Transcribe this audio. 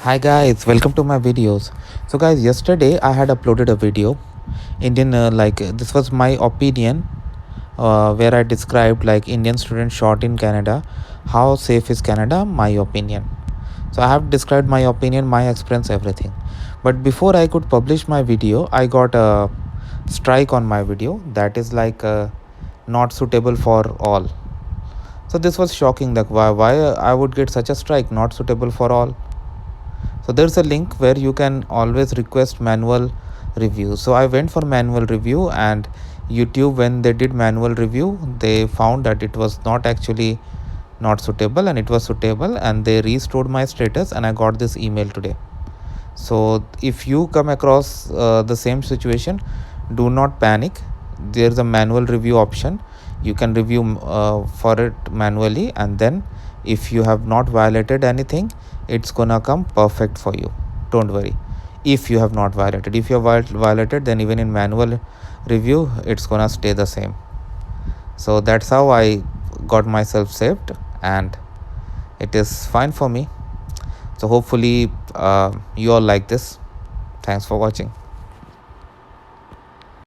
Hi guys, welcome to my videos. So guys, yesterday I had uploaded a video this was my opinion, where I described like Indian student shot in Canada, how safe is Canada, my opinion. So I have described my opinion, my experience, everything. But before I could publish my video, I got a strike on my video, that is not suitable for all. So this was shocking, that why I would get such a strike, not suitable for all. So there's a link where you can always request manual review. So I went for manual review, and YouTube, when they did manual review, they found that it was not actually not suitable and it was suitable, and they restored my status, and I got this email today. So if you come across the same situation, do not panic. There's a manual review option. You can review for it manually, and then if you have not violated anything, it's gonna come perfect for you. Don't worry. If you have not violated, if you have violated, then even in manual review, it's gonna stay the same. So that's how I got myself saved, and it is fine for me. So hopefully you all like this. Thanks for watching.